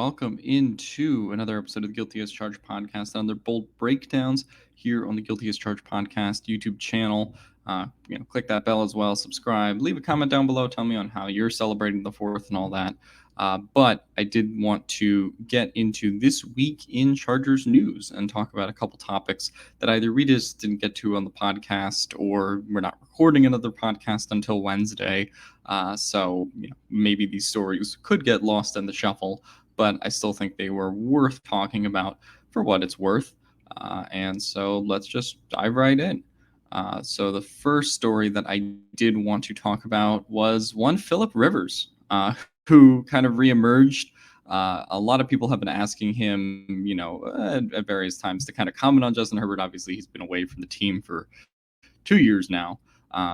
welcome into another episode of the Guilty as Charged podcast on their bold breakdowns here on the Guilty as Charged podcast YouTube channel. Click that bell as well, subscribe, leave a comment down below, tell me on how you're celebrating the 4th and all that. But I did want to get into this week in Chargers news and talk about a couple topics that either we just didn't get to on the podcast or we're not recording another podcast until Wednesday. So maybe these stories could get lost in the shuffle, but I still think they were worth talking about for what it's worth. And so let's just dive right in. So the first story that I did want to talk about was one Philip Rivers, who kind of reemerged. A lot of people have been asking him, at various times to kind of comment on Justin Herbert. Obviously, he's been away from the team for 2 years now,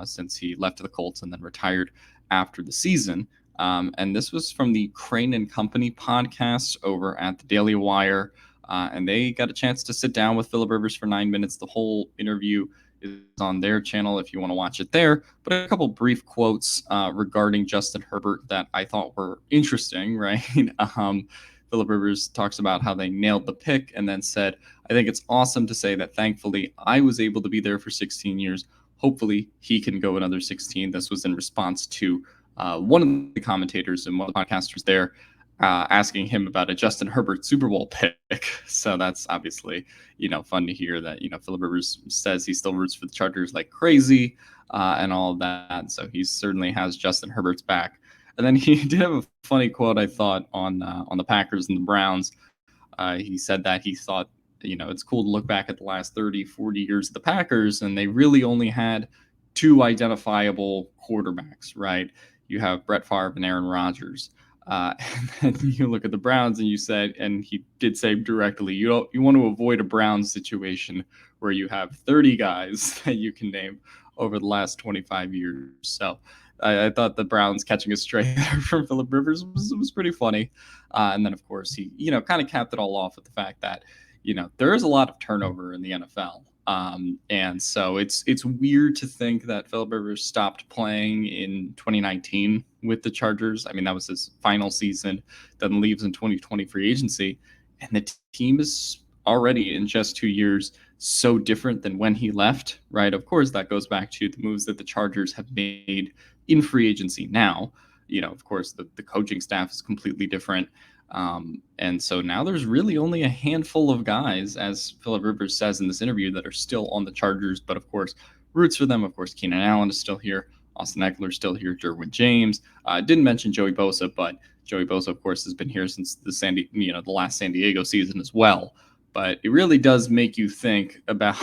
since he left the Colts and then retired after the season. And this was from the Crane and Company podcast over at the Daily Wire. And they got a chance to sit down with Philip Rivers for 9 minutes. The whole interview is on their channel if you want to watch it there. But a couple brief quotes regarding Justin Herbert that I thought were interesting, right? Philip Rivers talks about how they nailed the pick and then said, I think it's awesome to say that thankfully I was able to be there for 16 years. Hopefully he can go another 16. This was in response to one of the commentators and one of the podcasters there asking him about a Justin Herbert Super Bowl pick. So that's obviously, fun to hear that, Philip Rivers says he still roots for the Chargers like crazy and all of that. So he certainly has Justin Herbert's back. And then he did have a funny quote, I thought, on the Packers and the Browns. He said that he thought, it's cool to look back at the last 30, 40 years of the Packers, and they really only had two identifiable quarterbacks, right? You have Brett Favre and Aaron Rodgers. And then you look at the Browns and you said, and he did say directly, you want to avoid a Browns situation where you have 30 guys that you can name over the last 25 years. So I thought the Browns catching a stray there from Philip Rivers was pretty funny. And then, of course, he, kind of capped it all off with the fact that, there is a lot of turnover in the NFL. And so it's weird to think that Philip Rivers stopped playing in 2019 with the Chargers. I mean, that was his final season, then leaves in 2020 free agency. And the team is already in just 2 years so different than when he left, right? Of course, that goes back to the moves that the Chargers have made in free agency now. Of course, the coaching staff is completely different. And so now there's really only a handful of guys, as Philip Rivers says in this interview, that are still on the Chargers, but of course, roots for them. Of course, Keenan Allen is still here. Austin Eckler is still here. Derwin James. Didn't mention Joey Bosa, but Joey Bosa, of course, has been here since the last San Diego season as well. But it really does make you think about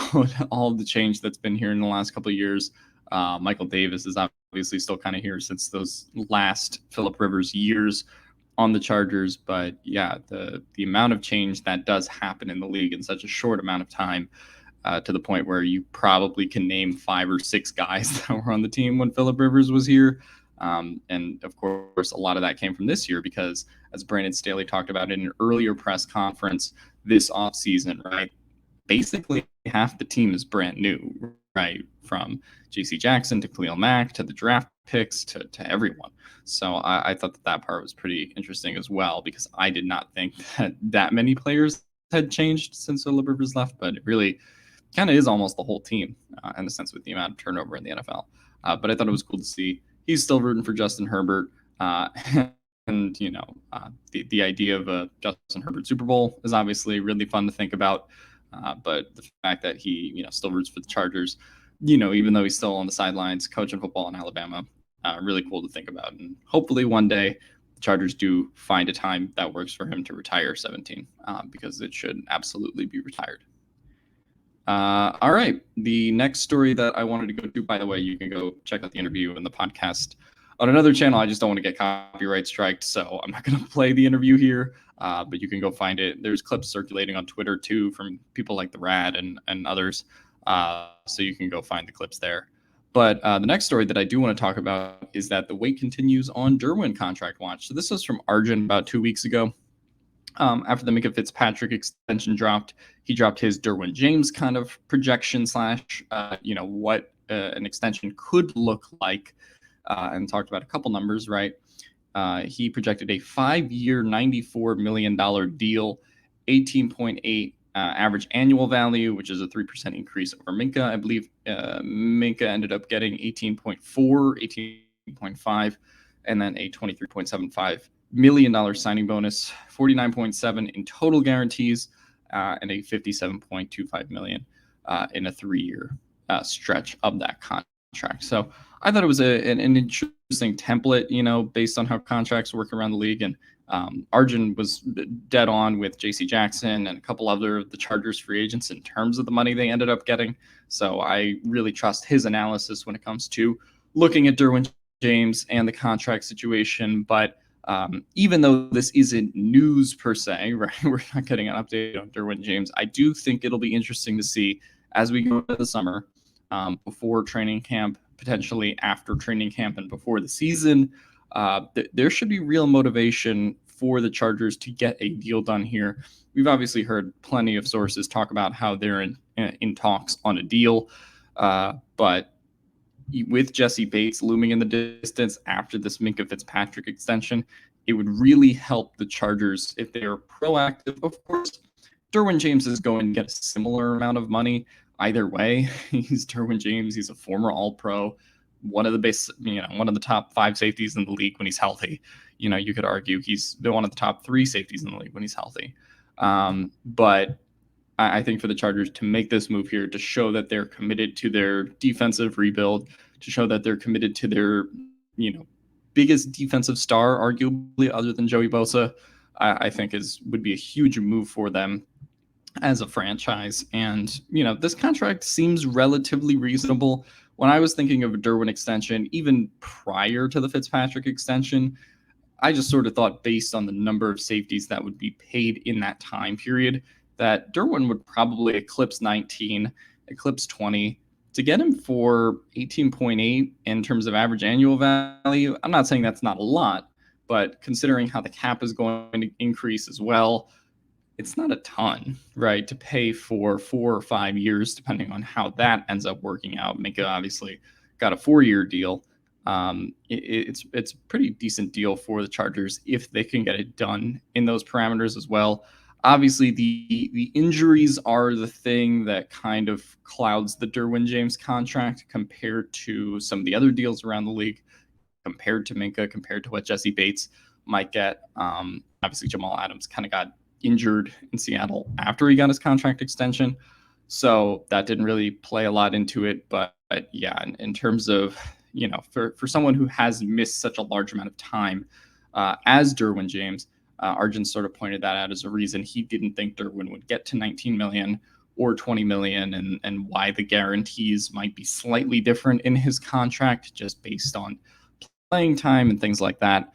all of the change that's been here in the last couple of years. Michael Davis is obviously still kind of here since those last Philip Rivers years on the Chargers. But yeah, the amount of change that does happen in the league in such a short amount of time, to the point where you probably can name 5 or 6 guys that were on the team when Philip Rivers was here. And of course, a lot of that came from this year because, as Brandon Staley talked about in an earlier press conference this offseason, right, basically half the team is brand new, right, from J.C. Jackson to Khalil Mack to the draft picks to everyone. So I thought that part was pretty interesting as well, because I did not think that many players had changed since Philip Rivers left, but it really kind of is almost the whole team in a sense with the amount of turnover in the NFL. But I thought it was cool to see he's still rooting for Justin Herbert. And, the idea of a Justin Herbert Super Bowl is obviously really fun to think about. But the fact that he, still roots for the Chargers, even though he's still on the sidelines coaching football in Alabama, really cool to think about. And hopefully one day the Chargers do find a time that works for him to retire 17, because it should absolutely be retired. All right. The next story that I wanted to go to, by the way, you can go check out the interview and the podcast on another channel. I just don't want to get copyright striked, so I'm not going to play the interview here, but you can go find it. There's clips circulating on Twitter, too, from people like the Rad and others, so you can go find the clips there. But the next story that I do want to talk about is that the wait continues on Derwin contract watch. So this was from Arjun about 2 weeks ago. After the Minka Fitzpatrick extension dropped, he dropped his Derwin James kind of projection / what an extension could look like, and talked about a couple numbers, right? He projected a 5-year, $94 million deal, 18.8 average annual value, which is a 3% increase over Minka. I believe Minka ended up getting 18.4, 18.5, and then a $23.75 million signing bonus, 49.7 in total guarantees, and a 57.25 million in a 3-year stretch of that contract. So I thought it was an interesting template, based on how contracts work around the league. And Arjun was dead on with J.C. Jackson and a couple other of the Chargers free agents in terms of the money they ended up getting. So I really trust his analysis when it comes to looking at Derwin James and the contract situation. But even though this isn't news per se, right, we're not getting an update on Derwin James, I do think it'll be interesting to see as we go into the summer, before training camp, potentially after training camp and before the season. There should be real motivation for the Chargers to get a deal done here. We've obviously heard plenty of sources talk about how they're in talks on a deal, but with Jesse Bates looming in the distance after this Minkah Fitzpatrick extension, it would really help the Chargers if they are proactive. Of course, Derwin James is going to get a similar amount of money either way. He's Derwin James. He's a former All-Pro, one of the top 5 safeties in the league when he's healthy. You could argue he's one of the top 3 safeties in the league when he's healthy. But I think for the Chargers to make this move here, to show that they're committed to their defensive rebuild, to show that they're committed to their, biggest defensive star, arguably, other than Joey Bosa, I think would be a huge move for them as a franchise. And, this contract seems relatively reasonable. When I was thinking of a Derwin extension, even prior to the Fitzpatrick extension, I just sort of thought, based on the number of safeties that would be paid in that time period, that Derwin would probably eclipse 19, eclipse 20. To get him for 18.8 in terms of average annual value, I'm not saying that's not a lot, but considering how the cap is going to increase as well, it's not a ton, right, to pay for 4 or 5 years, depending on how that ends up working out. Minka obviously got a 4-year deal. It's a pretty decent deal for the Chargers if they can get it done in those parameters as well. Obviously, the injuries are the thing that kind of clouds the Derwin James contract compared to some of the other deals around the league, compared to Minka, compared to what Jesse Bates might get. Obviously, Jamal Adams kind of got injured in Seattle after he got his contract extension, so that didn't really play a lot into it. But yeah, in terms of, for someone who has missed such a large amount of time as Derwin James, Arjun sort of pointed that out as a reason he didn't think Derwin would get to 19 million or 20 million, and why the guarantees might be slightly different in his contract just based on playing time and things like that.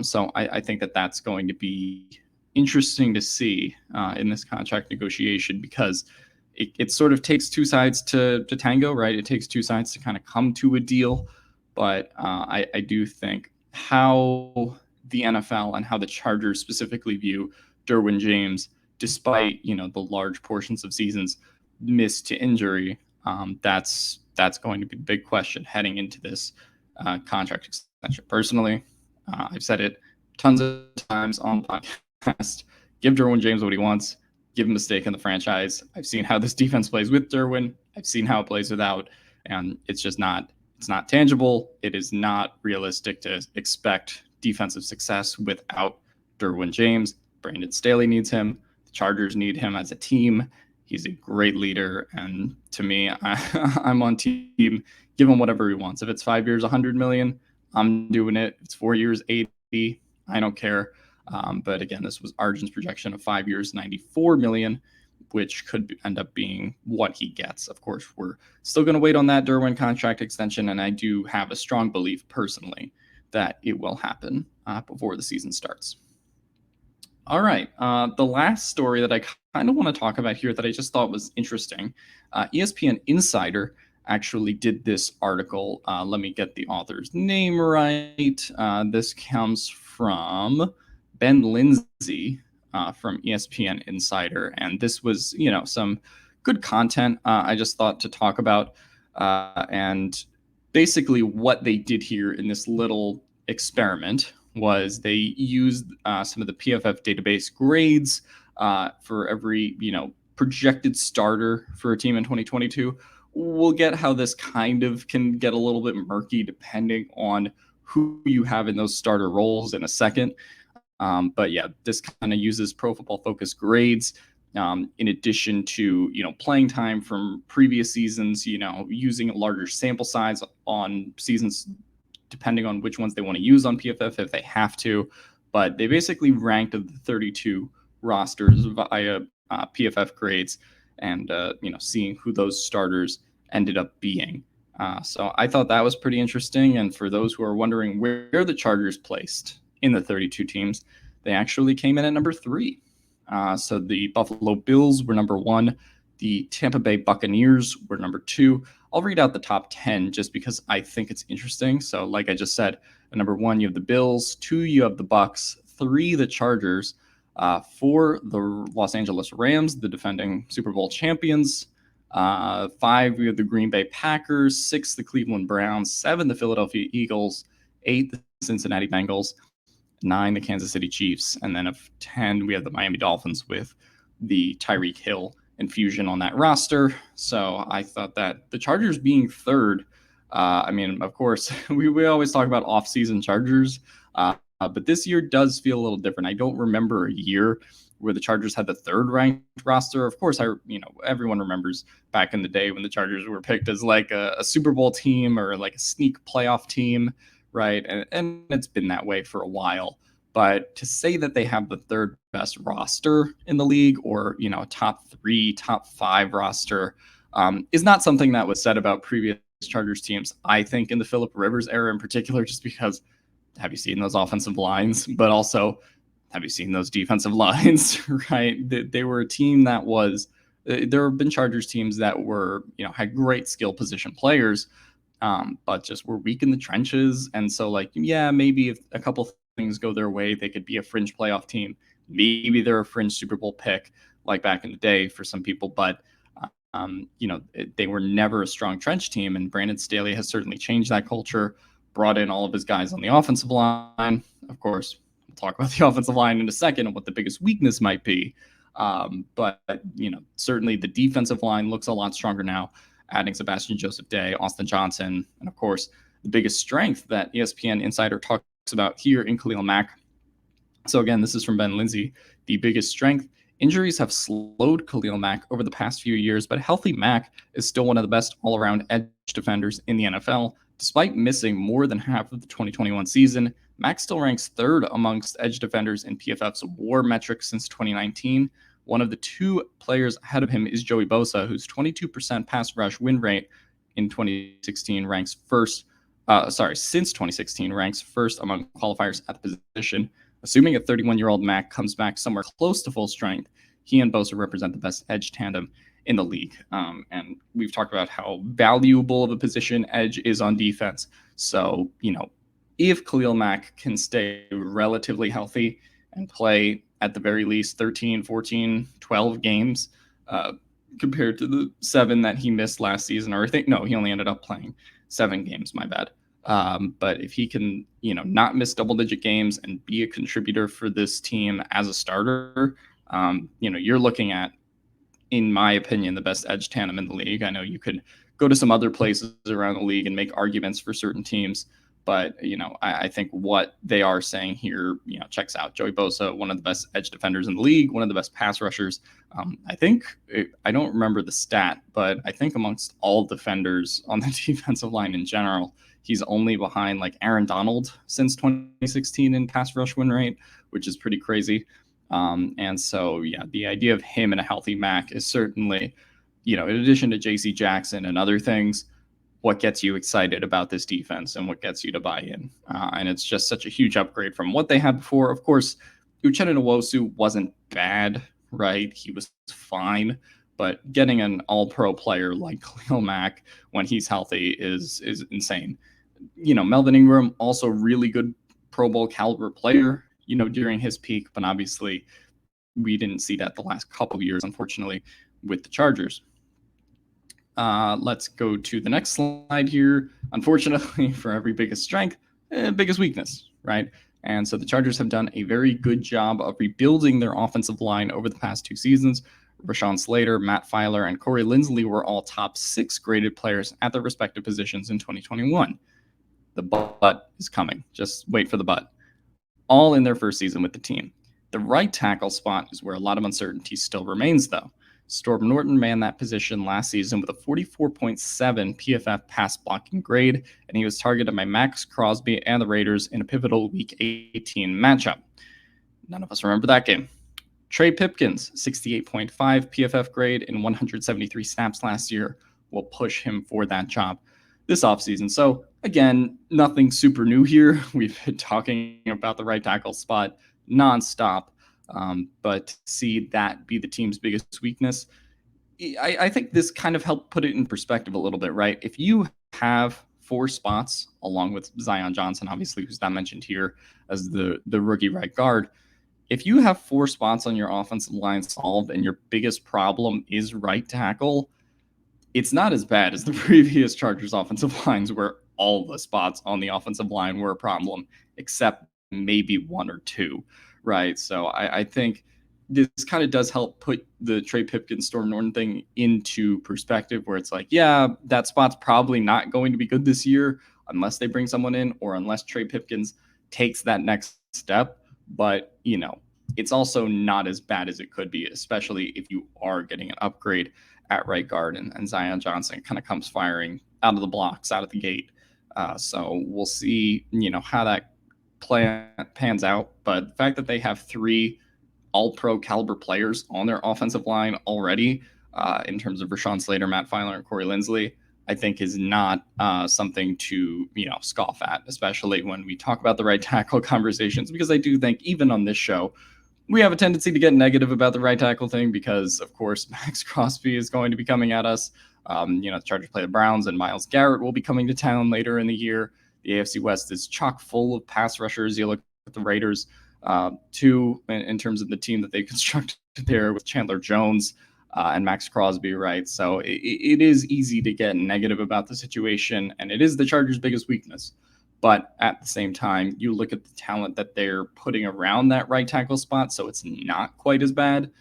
So I think that that's going to be interesting to see in this contract negotiation, because it sort of takes two sides to tango, right? It takes two sides to kind of come to a deal. But I do think how the NFL and how the Chargers specifically view Derwin James, despite, the large portions of seasons missed to injury, that's going to be the big question heading into this contract extension. Personally, I've said it tons of times on the podcast. Give Derwin James what he wants. Give him a stake in the franchise. I've seen how this defense plays with Derwin. I've seen how it plays without, and it's not tangible. It is not realistic to expect defensive success without Derwin James. Brandon Staley needs him. The Chargers need him as a team. He's a great leader, and to me, I'm on team. Give him whatever he wants. If it's 5 years, 100 million, I'm doing it. If it's 4 years, 80, I don't care. But again, this was Arjun's projection of 5 years, 94 million, which could end up being what he gets. Of course, we're still going to wait on that Derwin contract extension, and I do have a strong belief personally that it will happen before the season starts. All right, the last story that I kind of want to talk about here that I just thought was interesting, ESPN Insider actually did this article. Let me get the author's name right. This comes from Ben Lindsay from ESPN Insider, and this was, some good content I just thought to talk about, and basically what they did here in this little experiment was they used some of the PFF database grades for every, projected starter for a team in 2022. We'll get how this kind of can get a little bit murky depending on who you have in those starter roles in a second. But yeah, this kind of uses Pro Football Focus grades in addition to playing time from previous seasons. Using a larger sample size on seasons, depending on which ones they want to use on PFF if they have to. But they basically ranked the 32 rosters via PFF grades, and seeing who those starters ended up being. So I thought that was pretty interesting. And for those who are wondering where the Chargers placed in the 32 teams, they actually came in at number 3. So the Buffalo Bills were number 1. The Tampa Bay Buccaneers were number 2. I'll read out the top 10 just because I think it's interesting. So like I just said, at number 1, you have the Bills. 2, you have the Bucs. 3, the Chargers. 4, the Los Angeles Rams, the defending Super Bowl champions. 5, we have the Green Bay Packers. 6, the Cleveland Browns. 7, the Philadelphia Eagles. 8, the Cincinnati Bengals. 9, the Kansas City Chiefs. And then of 10, we have the Miami Dolphins with the Tyreek Hill infusion on that roster. So I thought that the Chargers being third, of course, we always talk about off-season Chargers, but this year does feel a little different. I don't remember a year where the Chargers had the third ranked roster. Of course, everyone remembers back in the day when the Chargers were picked as like a Super Bowl team or like a sneak playoff team, right? And it's been that way for a while. But to say that they have the third best roster in the league, or a top 3, top 5 roster, is not something that was said about previous Chargers teams. I think in the Phillip Rivers era in particular, just because have you seen those offensive lines? But also, have you seen those defensive lines? Right? They were a team that was. There have been Chargers teams that were, had great skill position players, but just were weak in the trenches. And so, maybe if a couple things go their way, they could be a fringe playoff team. Maybe they're a fringe Super Bowl pick, like back in the day for some people. But they were never a strong trench team. And Brandon Staley has certainly changed that culture, brought in all of his guys on the offensive line. Of course, we'll talk about the offensive line in a second and what the biggest weakness might be. But certainly the defensive line looks a lot stronger now, adding Sebastian Joseph Day, Austin Johnson, and of course, the biggest strength that ESPN Insider talks about here in Khalil Mack. So again, this is from Ben Lindsay. The biggest strength: injuries have slowed Khalil Mack over the past few years, but healthy Mack is still one of the best all-around edge defenders in the NFL. Despite missing more than half of the 2021 season, Mack still ranks 3rd amongst edge defenders in PFF's WAR metric since 2019. One of the 2 players ahead of him is Joey Bosa, whose 22% pass rush win rate in 2016 ranks first. Since 2016 ranks first among qualifiers at the position. Assuming a 31-year-old Mack comes back somewhere close to full strength, he and Bosa represent the best edge tandem in the league. And we've talked about how valuable of a position edge is on defense. So, if Khalil Mack can stay relatively healthy and play at the very least 13, 14, 12 games compared to the 7 that he missed last season, or he only ended up playing 7 games, my bad. But if he can, not miss double-digit games and be a contributor for this team as a starter, you're looking at, in my opinion, the best edge tandem in the league. I know you could go to some other places around the league and make arguments for certain teams, but I think what they are saying here, checks out. Joey Bosa, one of the best edge defenders in the league, one of the best pass rushers. I don't remember the stat, but I think amongst all defenders on the defensive line in general, he's only behind like Aaron Donald since 2016 in pass rush win rate, which is pretty crazy. And so, the idea of him and a healthy Mack is certainly, in addition to JC Jackson and other things, what gets you excited about this defense and what gets you to buy in. And it's just such a huge upgrade from what they had before. Of course, Uchenna Nwosu wasn't bad, right? He was fine. But getting an all-pro player like Khalil Mack when he's healthy is insane. Melvin Ingram, also really good Pro Bowl caliber player, during his peak. But obviously, we didn't see that the last couple of years, unfortunately, with the Chargers. Let's go to the next slide here. Unfortunately, for every biggest strength, biggest weakness, right? And so the Chargers have done a very good job of rebuilding their offensive line over the past 2 seasons. Rashawn Slater, Matt Filer, and Corey Linsley were all top 6 graded players at their respective positions in 2021. The but is coming. Just wait for the but. All in their first season with the team. The right tackle spot is where a lot of uncertainty still remains, though. Storm Norton manned that position last season with a 44.7 PFF pass blocking grade, and he was targeted by Max Crosby and the Raiders in a pivotal Week 18 matchup. None of us remember that game. Trey Pipkins, 68.5 PFF grade in 173 snaps last year, will push him for that job this offseason. So, again, nothing super new here. We've been talking about the right tackle spot nonstop, but to see that be the team's biggest weakness, I think this kind of helped put it in perspective a little bit, right? If you have 4 spots, along with Zion Johnson, obviously, who's not mentioned here as the rookie right guard, if you have 4 spots on your offensive line solved and your biggest problem is right tackle, it's not as bad as the previous Chargers offensive lines where all the spots on the offensive line were a problem, except maybe 1 or 2, right? So I think this kind of does help put the Trey Pipkins, Storm Norton thing into perspective where it's like, yeah, that spot's probably not going to be good this year unless they bring someone in or unless Trey Pipkins takes that next step. But, it's also not as bad as it could be, especially if you are getting an upgrade at right guard and Zion Johnson kind of comes firing out of the blocks, out of the gate. So we'll see, how that plan pans out. But the fact that they have 3 all-pro caliber players on their offensive line already, in terms of Rashawn Slater, Matt Filer, and Corey Linsley, I think is not something to, scoff at, especially when we talk about the right tackle conversations, because I do think even on this show, we have a tendency to get negative about the right tackle thing because, of course, Max Crosby is going to be coming at us. The Chargers play the Browns, and Myles Garrett will be coming to town later in the year. The AFC West is chock full of pass rushers. You look at the Raiders, too, in terms of the team that they constructed there with Chandler Jones and Max Crosby, right? So it is easy to get negative about the situation, and it is the Chargers' biggest weakness. But at the same time, you look at the talent that they're putting around that right tackle spot, so it's not quite as bad.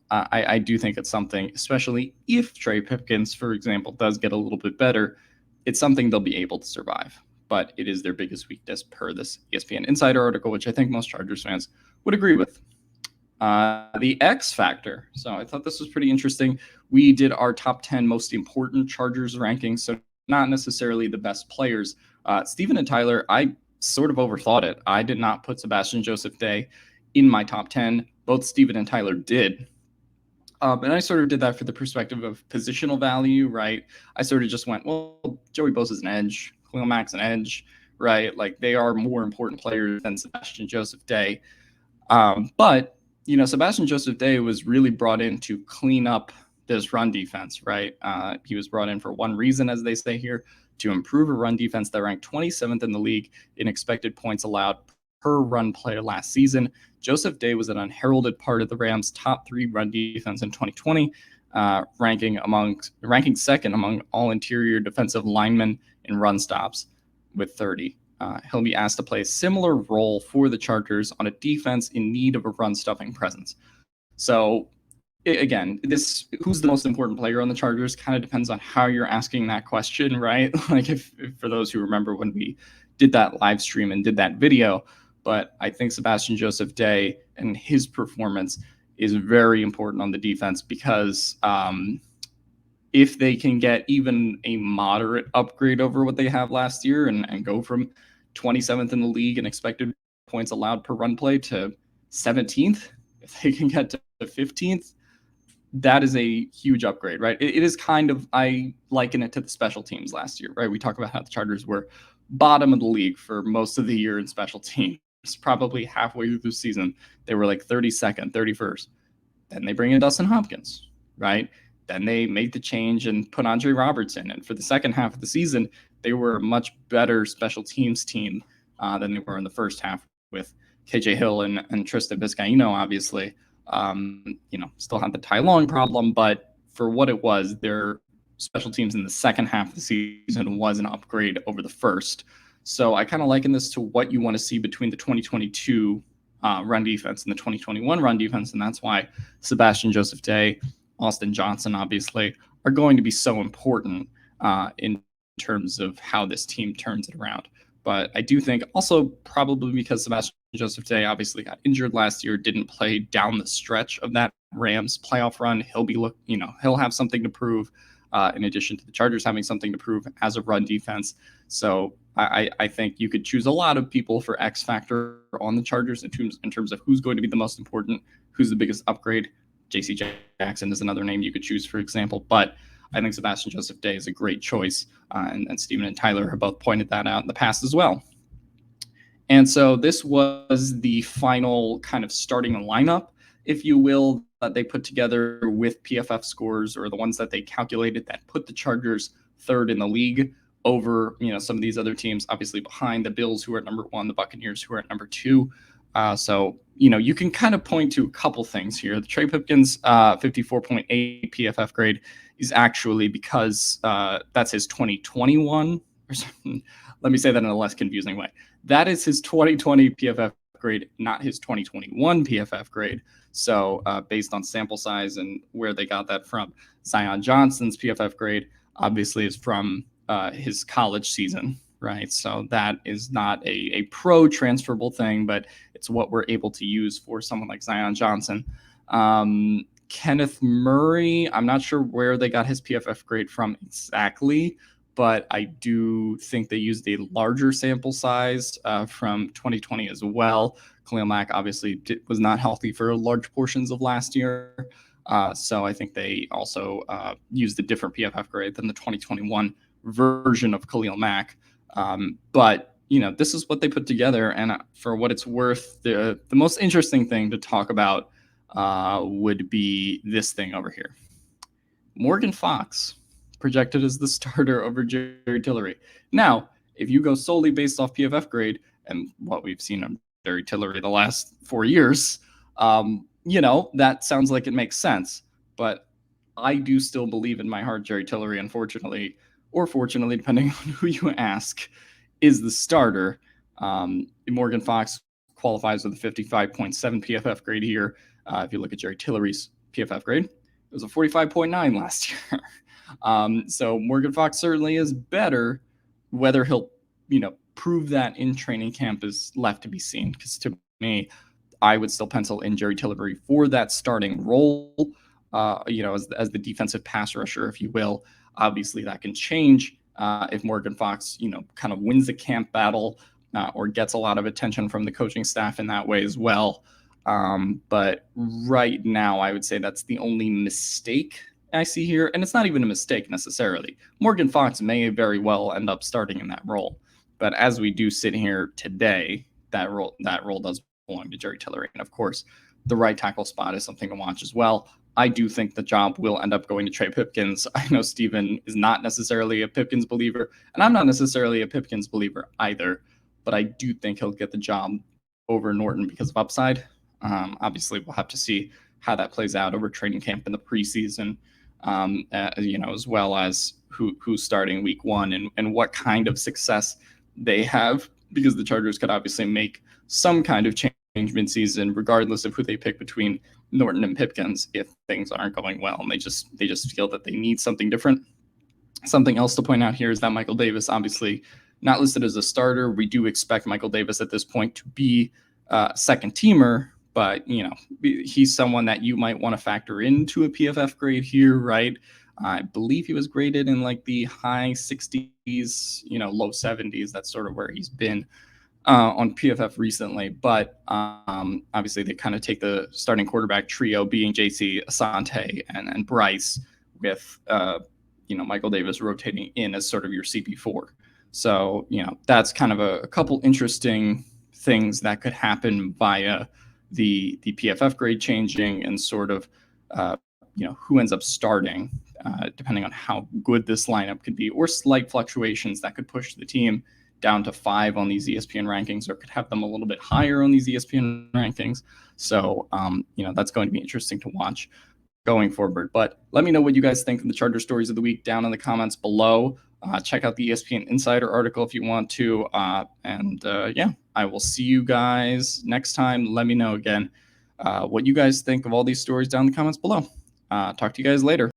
I do think it's something, especially if Trey Pipkins, for example, does get a little bit better, it's something they'll be able to survive. But it is their biggest weakness per this ESPN Insider article, which I think most Chargers fans would agree with. The X Factor. So I thought this was pretty interesting. We did our top 10 most important Chargers rankings, so not necessarily the best players. Steven and Tyler, I sort of overthought it. I did not put Sebastian Joseph Day in my top 10. Both Steven and Tyler did. And I sort of did that for the perspective of positional value, right? I sort of just went, well, Joey Bosa's an edge, Khalil Mack's an edge, right? Like they are more important players than Sebastian Joseph Day. But, Sebastian Joseph Day was really brought in to clean up this run defense, right? He was brought in for one reason, as they say here, to improve a run defense that ranked 27th in the league in expected points allowed per run player last season. Joseph Day was an unheralded part of the Rams' top 3 run defense in 2020, ranking second among all interior defensive linemen in run stops with 30. He'll be asked to play a similar role for the Chargers on a defense in need of a run-stuffing presence. So, again, who's the most important player on the Chargers kind of depends on how you're asking that question, right? Like if for those who remember when we did that live stream and did that video, but I think Sebastian Joseph Day and his performance is very important on the defense because if they can get even a moderate upgrade over what they have last year and go from 27th in the league in expected points allowed per run play to 17th, if they can get to 15th, that is a huge upgrade, right? It is kind of, I liken it to the special teams last year, right? We talk about how the Chargers were bottom of the league for most of the year in special teams. Probably halfway through the season, they were like 32nd, 31st. Then they bring in Dustin Hopkins, right? Then they made the change and put Andre Robertson. And for the second half of the season, they were a much better special teams team than they were in the first half with KJ Hill and Tristan Vizcaino, obviously. Still had the Ty Long problem, but for what it was, their special teams in the second half of the season was an upgrade over the first. So I kind of liken this to what you want to see between the 2022 run defense and the 2021 run defense. And that's why Sebastian Joseph Day, Austin Johnson, obviously, are going to be so important in terms of how this team turns it around. But I do think also probably because Sebastian Joseph Day obviously got injured last year, didn't play down the stretch of that Rams playoff run. He'll have something to prove in addition to the Chargers having something to prove as a run defense. So I think you could choose a lot of people for X factor on the Chargers in terms of who's going to be the most important, who's the biggest upgrade. J.C. Jackson is another name you could choose, for example. But I think Sebastian Joseph Day is a great choice, and Steven and Tyler have both pointed that out in the past as well. And so this was the final kind of starting lineup, if you will, that they put together with PFF scores, or the ones that they calculated that put the Chargers third in the league over, some of these other teams, obviously behind the Bills, who are at number 1, the Buccaneers, who are at number 2. So you can kind of point to a couple things here. The Trey Pipkins 54.8 PFF grade is actually because that's his 2021. Let me say that in a less confusing way. That is his 2020 PFF grade, not his 2021 PFF grade. So based on sample size and where they got that from, Zion Johnson's PFF grade obviously is from his college season, right? So that is not a pro transferable thing, but it's what we're able to use for someone like Zion Johnson. Kenneth Murray, I'm not sure where they got his PFF grade from exactly, but I do think they used a larger sample size from 2020 as well. Khalil Mack obviously was not healthy for large portions of last year. So I think they also used a different PFF grade than the 2021 version of Khalil Mack. But this is what they put together. And for what it's worth, the most interesting thing to talk about would be this thing over here. Morgan Fox projected as the starter over Jerry Tillery. Now, if you go solely based off PFF grade and what we've seen on Jerry Tillery the last 4 years, that sounds like it makes sense. But I do still believe in my heart Jerry Tillery, unfortunately, or fortunately, depending on who you ask, is the starter. Morgan Fox qualifies with a 55.7 PFF grade here. If you look at Jerry Tillery's PFF grade, it was a 45.9 last year. So Morgan Fox certainly is better. Whether he'll, prove that in training camp is left to be seen. Because to me, I would still pencil in Jerry Tillery for that starting role, as the defensive pass rusher, if you will. Obviously, that can change if Morgan Fox, kind of wins the camp battle or gets a lot of attention from the coaching staff in that way as well. But right now, I would say that's the only mistake I see here. And it's not even a mistake necessarily. Morgan Fox may very well end up starting in that role. But as we do sit here today, that role does belong to Jerry Tillery. And of course, the right tackle spot is something to watch as well. I do think the job will end up going to Trey Pipkins. I know Steven is not necessarily a Pipkins believer, and I'm not necessarily a Pipkins believer either. But I do think he'll get the job over Norton because of upside. Obviously, we'll have to see how that plays out over training camp in the preseason, as well as who's starting week 1 and what kind of success they have, because the Chargers could obviously make some kind of change mid-season, regardless of who they pick between Norton and Pipkins, if things aren't going well and they just feel that they need something different. Something else to point out here is that Michael Davis, obviously not listed as a starter. We do expect Michael Davis at this point to be a second teamer, but he's someone that you might want to factor into a PFF grade here, right? I believe he was graded in like the high 60s, low 70s. That's sort of where he's been on PFF recently. But obviously they kind of take the starting quarterback trio being JC, Asante, and Bryce, with Michael Davis rotating in as sort of your CP4. So, that's kind of a couple interesting things that could happen via the PFF grade changing and sort of, who ends up starting, depending on how good this lineup could be, or slight fluctuations that could push the team down to 5 on these ESPN rankings, or could have them a little bit higher on these ESPN rankings. So, that's going to be interesting to watch going forward. But let me know what you guys think of the Charger stories of the week down in the comments below. Check out the ESPN Insider article if you want to. Yeah, I will see you guys next time. Let me know again what you guys think of all these stories down in the comments below. Talk to you guys later.